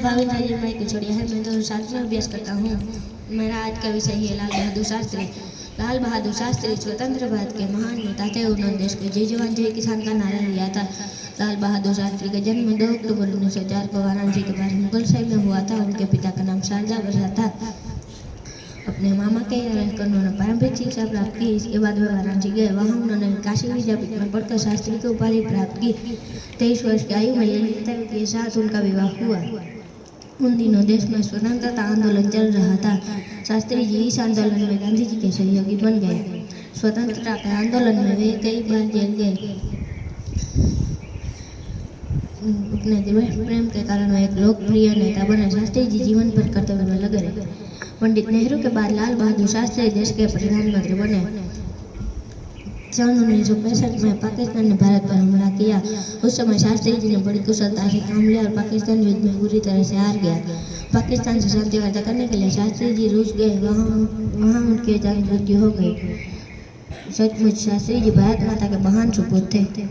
भावेंद्र जी मैं किचोड़िया है। मैं 2007 में अभ्यास करता हूँ। मेरा आज का विषय है लाल बहादुर शास्त्री। लाल बहादुर शास्त्री स्वतंत्र भारत के महान नेता थे। उन्होंने देश के जय जवान जय किसान का नारा दिया था। लाल बहादुर शास्त्री का जन्म 2 अक्टूबर 1904 को वाराणसी के पास मुगल शहर में हुआ था। उनके पिता का नाम शारदा प्रसाद था। अपने मामा के यहाँ रहकर उन्होंने प्रारंभिक शिक्षा प्राप्त की। इसके बाद वे वाराणसी गए। वहाँ उन्होंने काशी विद्यापीठ में पढ़कर शास्त्री की उपाधि प्राप्त की। 23 वर्ष की आयु में ललिता के साथ उनका विवाह हुआ। उन दिनों देश में स्वतंत्रता आंदोलन चल रहा था। शास्त्री जी इस आंदोलन में गांधी जी के सहयोगी बन गए। स्वतंत्रता के आंदोलन में वे कई बार जेल गए। अपने देश प्रेम के कारण वे एक लोकप्रिय नेता बने। शास्त्री जी जीवन भर कर्तव्य में लगे रहे। पंडित नेहरू के बाद लाल बहादुर शास्त्री देश के प्रधानमंत्री बने। सन 1965 में पाकिस्तान ने भारत पर हमला किया। उस समय शास्त्री जी ने बड़ी कुशलता से काम लिया और पाकिस्तान युद्ध में बुरी तरह से हार गया। पाकिस्तान से शांति वार्ता करने के लिए शास्त्री जी रूस गए। वहाँ उनकी जान मृत्यु हो गई। सचमुच शास्त्री जी भारत माता के महान सुपुत्र थे।